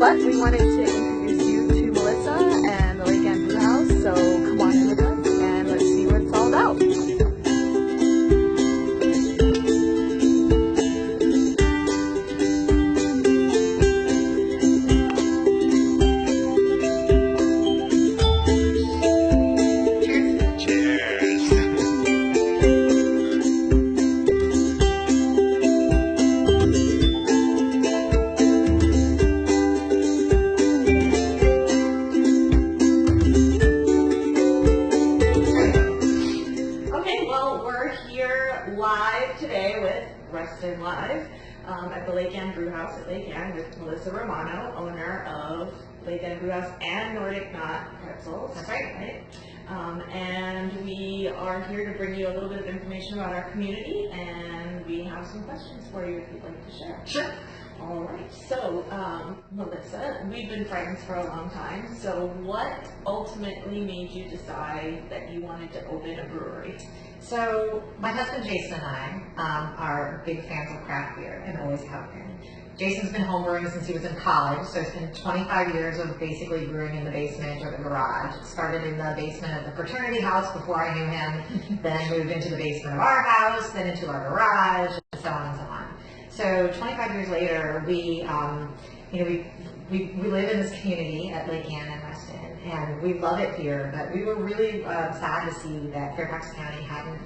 But we wanted to introduce you to Melissa and the Lake Ann Brew House, so come on in with us and let's see what it's all about. Live today with Reston Live at the Lake Ann Brew House at Lake Ann with Melissa Romano, owner of Lake Ann Brew House and Nordic Knot Pretzels. That's right. And we are here to bring you a little bit of information about our community, and we have some questions for you if you'd like to share. Sure. All right. So, Melissa, we've been friends for a long time. So, what ultimately made you decide that you wanted to open a brewery? So my husband Jason and I are big fans of craft beer and always have been. Jason's been homebrewing since he was in college, so it's been 25 years of basically brewing in the basement or the garage. It started in the basement of the fraternity house before I knew him, then moved into the basement of our house, then into our garage, and so on and so on. So 25 years later, we live in this community at Lake Ann and Reston, and we love it here, but we were really sad to see that Fairfax County hadn't,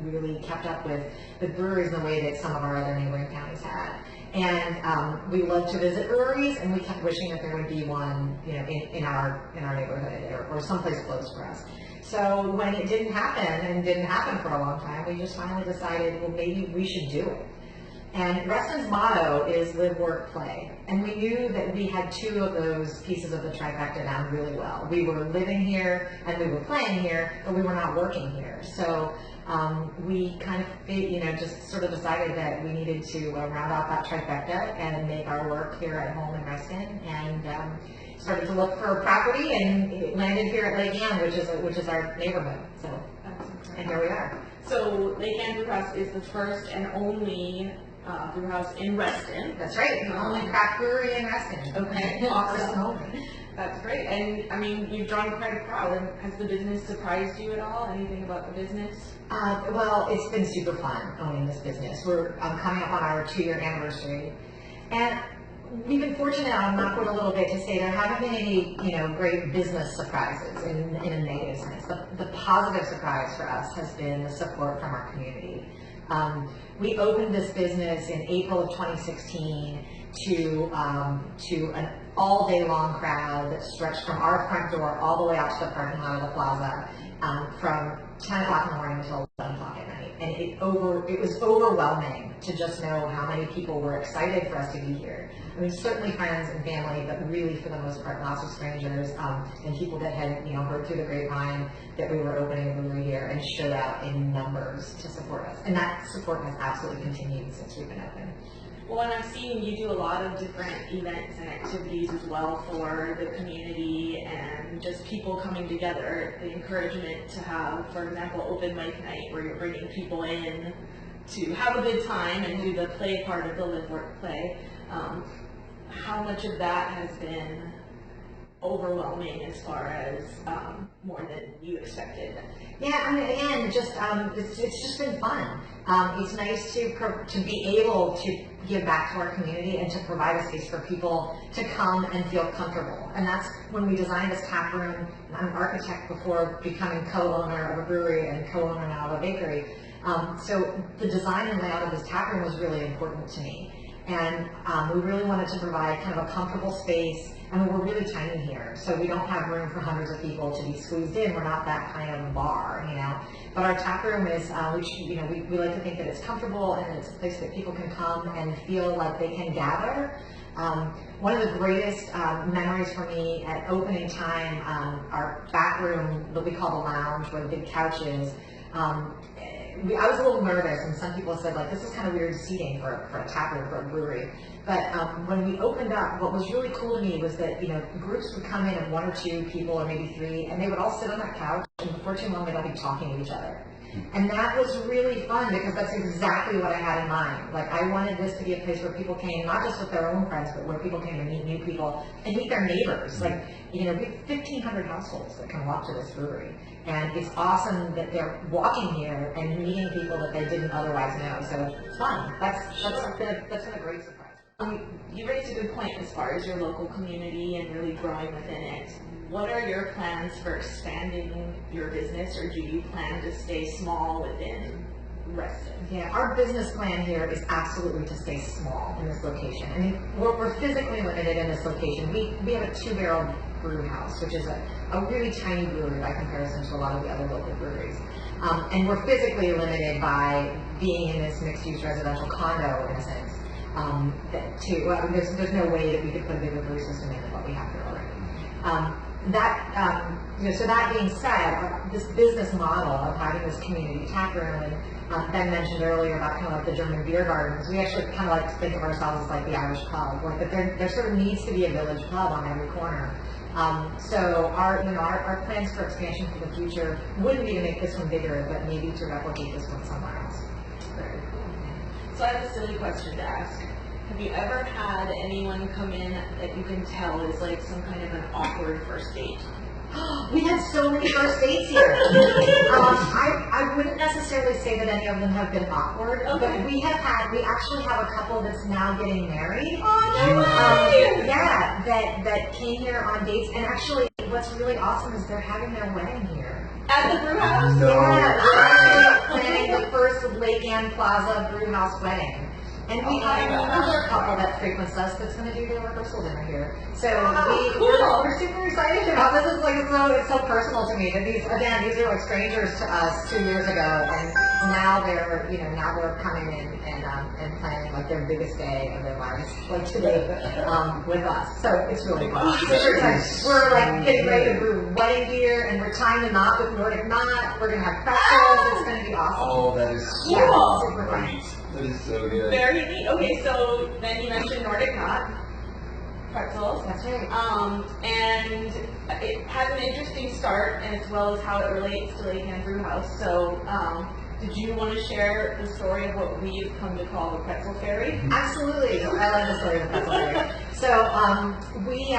really kept up with the breweries in the way that some of our other neighboring counties had. And we love to visit breweries, and we kept wishing that there would be one, in our neighborhood or someplace close for us. So when it didn't happen, and didn't happen for a long time, we just finally decided, well, maybe we should do it. And Reston's motto is live, work, play. And we knew that we had two of those pieces of the trifecta down really well. We were living here and we were playing here, but we were not working here. So we kind of, just sort of decided that we needed to round out that trifecta and make our work here at home in Reston. And started to look for property, and it landed here at Lake Ann, which is our neighborhood. So, and here we are. So Lake Ann Brew House is the first and only brew house in Reston. That's right, the only craft brewery in Reston. Okay, awesome. That's great. And I mean, you've drawn quite a crowd. Has the business surprised you at all? Anything about the business? Well, it's been super fun owning this business. We're coming up on our 2-year anniversary, and we've been fortunate on Knockwood a little bit to say there haven't been any, great business surprises in a negative sense. The positive surprise for us has been the support from our community. We opened this business in April of 2016 to an all-day long crowd that stretched from our front door all the way out to the parking lot of the plaza, from 10 o'clock in the morning until 11 o'clock at night. And it was overwhelming to just know how many people were excited for us to be here. I mean, certainly friends and family, but really for the most part, lots of strangers and people that had, heard through the grapevine that we were opening a brewery here and showed out in numbers to support us. And that support has absolutely continued since we've been open. Well, and I've seen you do a lot of different events and activities as well for the community and just people coming together. The encouragement to have, for example, open mic night where you're bringing people in to have a good time and do the play part of the live, work, play. How much of that has been overwhelming as far as more than you expected? Yeah, I mean, again, it's just been fun. It's nice to be able to give back to our community and to provide a space for people to come and feel comfortable. And that's when we designed this tap room. I'm an architect before becoming co-owner of a brewery and co-owner now of a bakery. So the design and layout of this tap room was really important to me. And we really wanted to provide kind of a comfortable space. And we're really tiny here, so we don't have room for hundreds of people to be squeezed in. We're not that kind of bar, But our tap room is, we like to think that it's comfortable and it's a place that people can come and feel like they can gather. One of the greatest memories for me at opening time, our back room that we call the lounge, where the big couch is. I was a little nervous, and some people said, this is kind of weird seating for a tap room for a brewery. But when we opened up, what was really cool to me was that, groups would come in of 1 or 2 people, or maybe 3, and they would all sit on that couch, and before too long, they'd all be talking to each other. And that was really fun because that's exactly what I had in mind. Like, I wanted this to be a place where people came, not just with their own friends, but where people came to meet new people and meet their neighbors. Like, we have 1,500 households that can walk to this brewery. And it's awesome that they're walking here and meeting people that they didn't otherwise know. So it's fun. That's been a great surprise. You raised a good point as far as your local community and really growing within it. What are your plans for expanding your business, or do you plan to stay small within Reston? Yeah, our business plan here is absolutely to stay small in this location. I mean, we're physically limited in this location. We have a 2-barrel brew house, which is a really tiny brewery by comparison to a lot of the other local breweries. And we're physically limited by being in this mixed-use residential condo, in a sense. There's no way that we could put a bigger brew system in than what we have here already. So that being said, this business model of having this community tack room, and Ben mentioned earlier about kind of like the German beer gardens, we actually kind of like to think of ourselves as like the Irish pub, like that there sort of needs to be a village pub on every corner. So our plans for expansion for the future wouldn't be to make this one bigger, but maybe to replicate this one somewhere else. Very cool. So I have a silly question to ask. Have you ever had anyone come in that you can tell is like some kind of an awkward first date? We had so many first dates here. I wouldn't necessarily say that any of them have been awkward, but we actually have a couple that's now getting married. That came here on dates, and actually what's really awesome is they're having their wedding here. At the brew house? No. Yeah, we're actually planning the first Lake Ann Plaza brew house wedding. And we have another couple that frequents us that's going to do their rehearsal dinner here. So we're super excited about this. It's so personal to me that these are like strangers to us 2 years ago, and now they're coming in and planning like their biggest day of their lives, like today, with us. So it's really fun. Super excited. We're like getting ready to brew wedding beer, and we're tying the knot with Nordic Knot. We're going to have pretzels. It's going to be awesome. Oh, that is so super great. fun. That is so good. Very neat. Okay, so then you mentioned Nordic Knot, pretzels. That's right. And it has an interesting start, as well as how it relates to Lake Ann Brew House. So, did you want to share the story of what we've come to call the Pretzel Fairy? Absolutely. I love the story of the Pretzel Fairy. So, we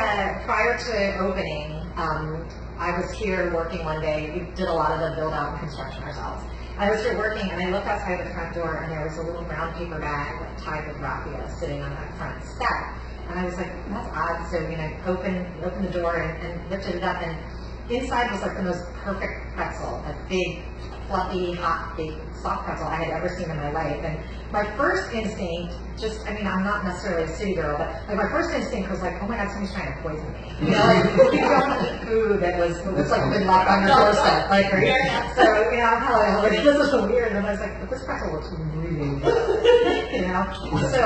prior to opening, I was here working one day. We did a lot of the build out and construction ourselves. I was here working, and I looked outside the front door, and there was a little brown paper bag tied with raffia sitting on that front step. And I was like, that's odd. So, opened the door and lifted it up, and inside was like the most perfect pretzel, a big, fluffy, hot, big, soft pretzel I had ever seen in my life. And my first instinct, I'm not necessarily a city girl, but like my first instinct was like, oh my God, somebody's trying to poison me. You don't eat food that was like been left on your doorstep, like, right? So, I'm probably like, this is so weird. And I was like, but this pretzel looks really good, So,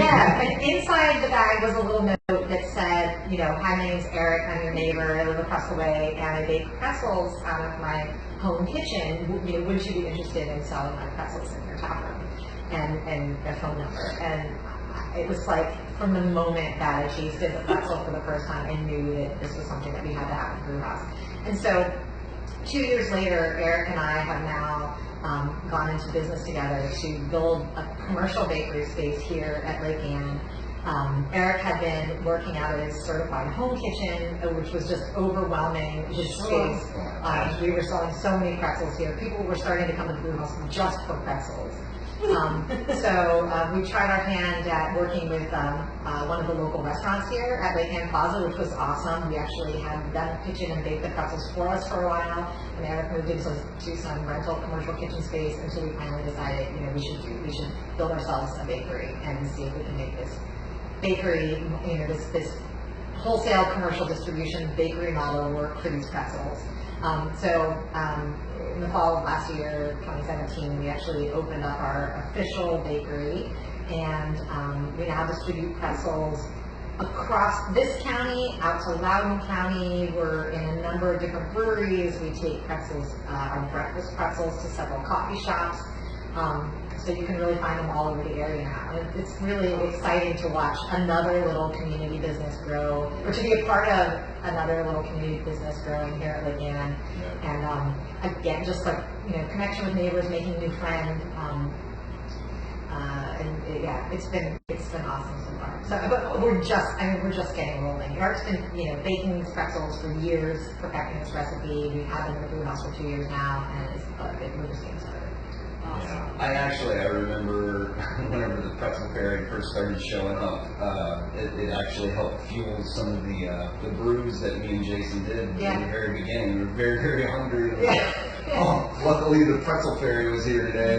and inside the bag was a little note that said, hi, my name's Eric, I'm your neighbor, I live across the way, and I bake pretzels out of my home kitchen. Would you be interested in selling my pretzels in your tap room? And their phone number. And it was like, from the moment that I tasted the pretzel for the first time, I knew that this was something that we had to have in the brew house. And so 2 years later, Eric and I have now gone into business together to build a commercial bakery space here at Lake Ann. Eric had been working out of his certified home kitchen, which was just overwhelming his space. We were selling so many pretzels here. People were starting to come to the brew house just for pretzels. So we tried our hand at working with one of the local restaurants here at Lake Ann Plaza, which was awesome. We actually had them pitch in and bake the pretzels for us for a while, and Eric moved into some rental commercial kitchen space until we finally decided, we should build ourselves a bakery and see if we can make this bakery, this wholesale commercial distribution bakery model work for these pretzels. In the fall of last year, 2017, we actually opened up our official bakery, and we now distribute pretzels across this county, out to Loudoun County. We're in a number of different breweries. We take pretzels, our breakfast pretzels, to several coffee shops. So you can really find them all over the area now. And it's really exciting to watch another little community business grow, or to be a part of another little community business growing here at Lake Ann. And again, just like, connection with neighbors, making new friends. It's been awesome so far. So, but we're just getting rolling. Eric's been, baking these pretzels for years, perfecting this recipe. We've had them in the brew house for 2 years now, and we're just getting started. Yeah, I remember whenever the Pretzel Fairy first started showing up, it actually helped fuel some of the brews that me and Jason did in the very beginning. We were very, very hungry. Luckily the Pretzel Fairy was here today.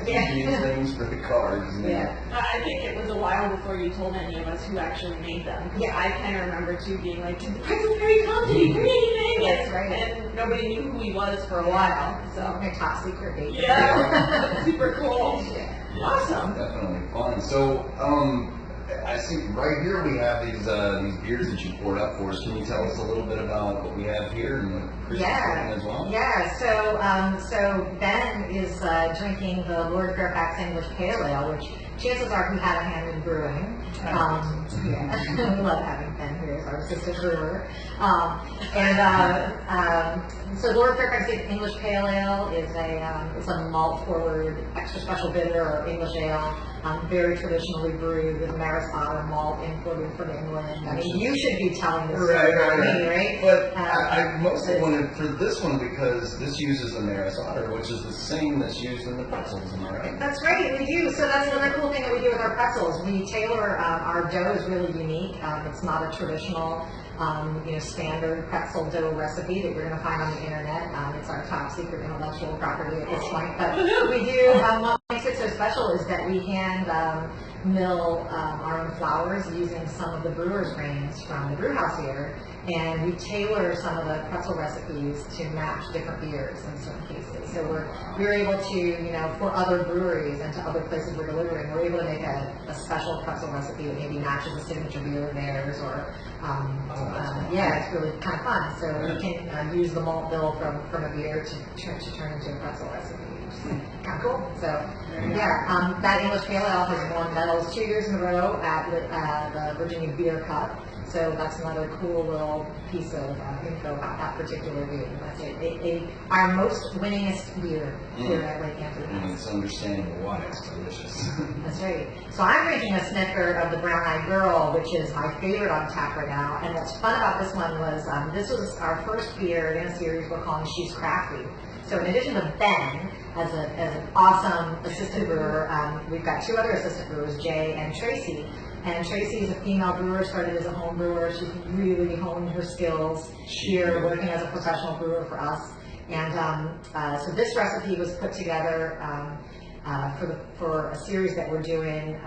These things for the cards. I think it was a while before you told any of us who actually made them. Yeah, I kind of remember too being like, did the Pretzel Fairy come? Did he bring anything? That's right. And nobody knew who he was for a while. So my top secret baby. Yeah, super cool. Awesome. Definitely fun. So, I see right here we have these beers that you poured up for us. Can you tell us a little bit about what we have here and what Chris is drinking as well? Yeah. So Ben is drinking the Lord Fairfax English Pale Ale, which chances are he had a hand in brewing. We love having Ben here as our assistant brewer. So Lord Fairfax English Pale Ale is it's a malt forward, extra special bitter or English ale, very traditionally brewed with Maris Otter malt imported from England. I mean, you should be telling this story, right? But I mostly wanted for this one because this uses the Maris Otter, which is the same that's used in the pretzels. Am I right? That's right, we do. So that's another cool thing that we do with our pretzels. We tailor our dough is really unique. It's not a traditional, standard pretzel dough recipe that you're going to find on the internet. It's our top secret intellectual property at this point. But we do. What makes it so special is that we hand mill our own flours using some of the brewer's grains from the brew house here, and we tailor some of the pretzel recipes to match different beers in certain cases. So we're able to, for other breweries and to other places we're delivering, we're able to make a special pretzel recipe that maybe matches a signature beer of theirs, or it's really kind of fun. So we can use the malt bill from a beer to turn into a pretzel recipe. Kind of cool. So that English Pale Ale has won medals 2 years in a row at the Virginia Beer Cup. So that's another cool little piece of info about that particular beer. That's our most winningest beer here at Lake Ann. And it's understandable why it's delicious. That's right. So I'm drinking a snifter of the Brown Eyed Girl, which is my favorite on tap right now. And what's fun about this one was this was our first beer in a series we're calling She's Crafty. So in addition to Ben as an awesome assistant brewer, we've got 2 other assistant brewers, Jay and Tracy. And Tracy is a female brewer, started as a home brewer. She's really honed her skills here, working as a professional brewer for us. And so this recipe was put together for a series that we're doing,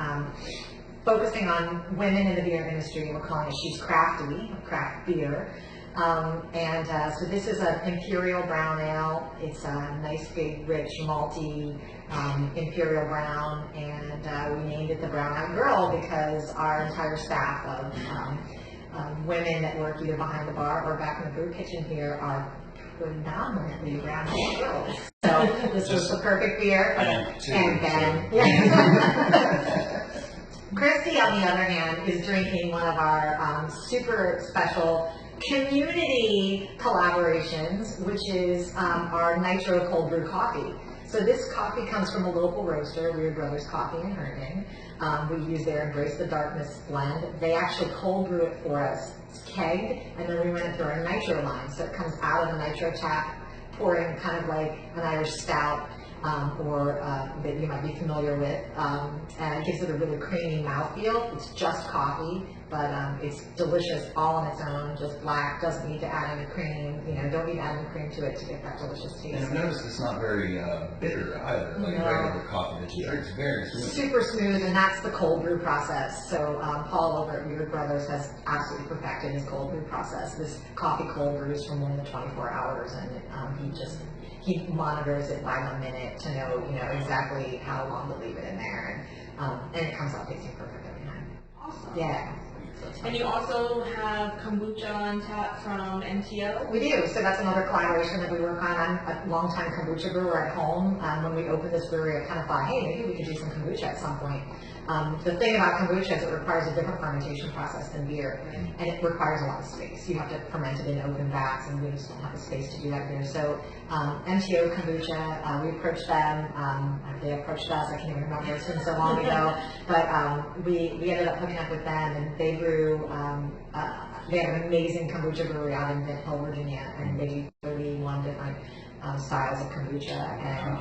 focusing on women in the beer industry. We're calling it She's Crafty, craft beer. So this is an Imperial Brown Ale. It's a nice, big, rich, malty Imperial Brown, and we named it the Brown Eyed Girl because our entire staff of women that work either behind the bar or back in the brew kitchen here are predominantly brown eyed girls. So this was the perfect beer. And Ben. Christy, on the other hand, is drinking one of our super special community collaborations, which is our Nitro Cold Brew Coffee. So this coffee comes from a local roaster, Weird Brothers Coffee in Herndon. We use their Embrace the Darkness blend. They actually cold brew it for us. It's kegged, and then we run it through our nitro line. So it comes out of the nitro tap, pouring kind of like an Irish stout, or that you might be familiar with. And it gives it a really creamy mouthfeel. It's just coffee, but it's delicious all on its own, just black, doesn't need to add any cream, don't need to add any cream to it to get that delicious taste. And I've noticed it's not very bitter either, like regular coffee that you drink. It's very smooth. Super smooth, and that's the cold brew process. So Paul over at Weird Brothers has absolutely perfected his cold brew process. This coffee cold brews for more than 24 hours, and he monitors it by the minute to know, exactly how long to leave it in there, and it comes out tasting perfect every time. Awesome. Yeah. it's And you also have kombucha on tap from MTO. We do. So that's another collaboration that we work on. I'm a longtime kombucha brewer at home. When we opened this brewery, I kind of thought, hey, maybe we could do some kombucha at some point. The thing about kombucha is it requires a different fermentation process than beer, and it requires a lot of space. You have to ferment it in open vats, and we just don't have the space to do that here. So MTO Kombucha, we approached them. They approached us. I can't even remember. It's been so long ago. But we ended up hooking up with them, and they brew. They have an amazing kombucha brewery out in Mint Hill, Virginia, and they do 31 different styles of kombucha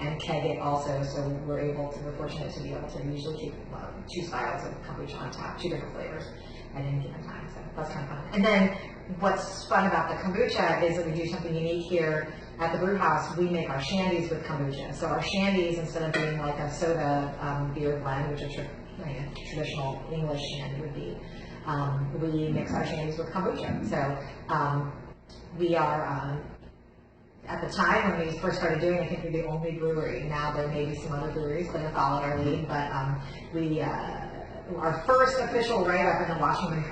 and keg it also. So we're fortunate to be able to usually keep 2 styles of kombucha on tap, 2 different flavors at any given time. So that's kind of fun. And then what's fun about the kombucha is that we do something unique here at the brew house. We make our shandies with kombucha. So our shandies, instead of being like a soda beer blend, which a traditional English shandy would be, we mix our shandies with kombucha. So we are, at the time when we first started doing it, I think we're the only brewery. Now there may be some other breweries that have followed our lead, but our first official write-up in the Washington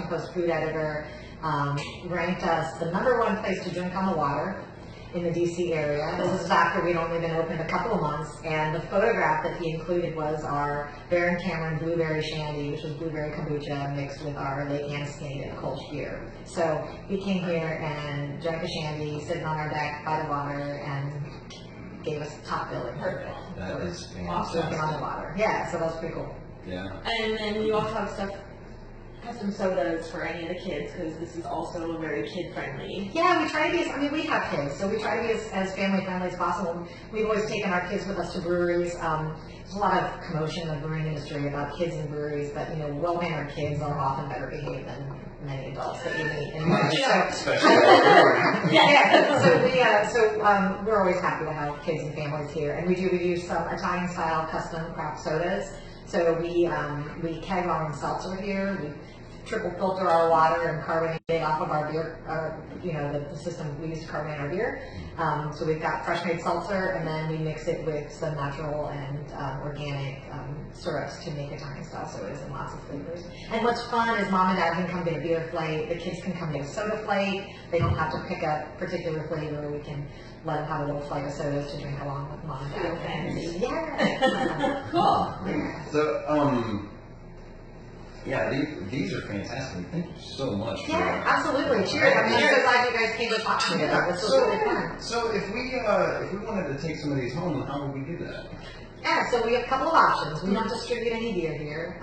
Post food editor ranked us the #1 place to drink on the water in the DC area. This is after we'd only been open a couple of months, and the photograph that he included was our Baron Cameron Blueberry Shandy, which was blueberry kombucha mixed with our Lake Anniston Kolsch beer. So we came here and drank a shandy, sitting on our deck by the water, and gave us top billing. Perfect. That is Drinking fantastic. on the water. Yeah, so that's pretty cool. Yeah. And then you also have custom sodas for any of the kids, because this is also very kid-friendly. Yeah, we try to be, we have kids, so we try to be as family-friendly as possible. We've always taken our kids with us to breweries. There's a lot of commotion in the brewing industry about kids in breweries, but, well-mannered kids are often better behaved than many adults that you meet in breweries. Especially So we're always happy to have kids and families here, and we do some Italian-style custom craft sodas. So we keg our own seltzer here. We triple filter our water and carbonate it off of our beer, the system we use to carbonate our beer. So we've got fresh made seltzer, and then we mix it with some natural and organic syrups to make Italian style sodas in lots of flavors. And what's fun is mom and dad can come get a beer flight, the kids can come get a soda flight. They don't have to pick a particular flavor. We can let them have a little flight of sodas to drink along with mom and dad. Feel fancy. Yeah. Cool. Yeah. So, these are fantastic. Thank you so much. Yeah, absolutely. Cheers. I'm so glad you guys came to talk to me about this. This was really fun. So if we wanted to take some of these home, how would we do that? Yeah, so we have a couple of options. We don't distribute any beer here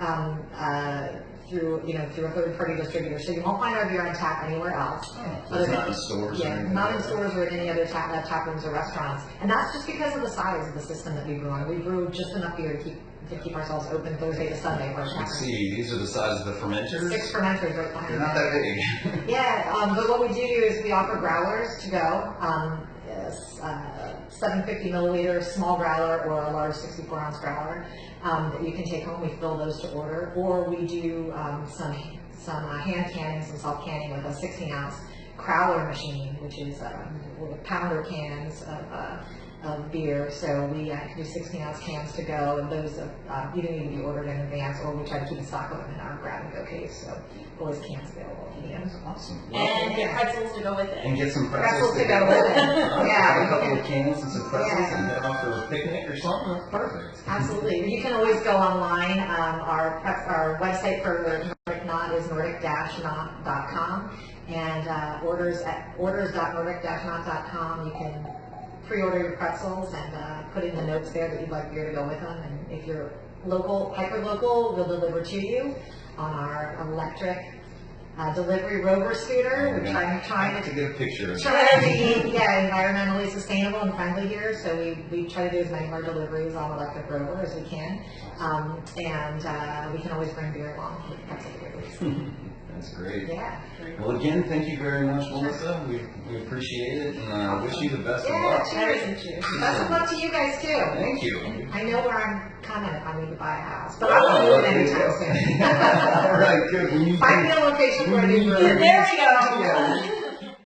through a third-party distributor, so you won't find our beer on tap anywhere else. So it's not in stores. Yeah, not in stores or in any other tap rooms or restaurants. And that's just because of the size of the system that we brew on. We brew just enough beer to keep ourselves open Thursday to Sunday. Let's see, these are the size of the fermenters. 6 fermenters right behind They're not that big. Yeah, but what we do is we offer growlers to go. 750 milliliter small growler or a large 64-ounce growler that you can take home. We fill those to order, or we do some hand canning, some self canning with a 16-ounce crowler machine, which is pounder cans of beer. So we do 16-ounce cans to go, and those either need to be ordered in advance, or we try to keep a stock of them in our grab-and-go case. So always cans available. That's awesome. And get pretzels to go with it. And get some Pretzels pretzels to go with it. Yeah, a Yeah. couple of cans and some pretzels Yeah. and head off for a picnic or something. That's perfect. Absolutely. You can always go online. Our website for Nordic Knot is nordic-knot.com, and orders.nordic-knot.com. You can pre-order your pretzels and put in the notes there that you'd like beer to go with them. And if you're local, hyper-local, we'll deliver to you on our electric delivery rover scooter. We're trying to get a picture. to be environmentally sustainable and friendly here, so we try to do as many of our deliveries on electric rover as we can, and we can always bring beer along with pretzel deliveries. That's great. Yeah. Well, again, thank you very much, Melissa. We appreciate it, and wish you the best of Yeah, luck. cheers. Best of luck to you guys too. Thank you. I know where I'm coming if I need to buy a house, but I won't move anytime soon. All right, good. Find me a location for a new brewery. There we go. Yeah.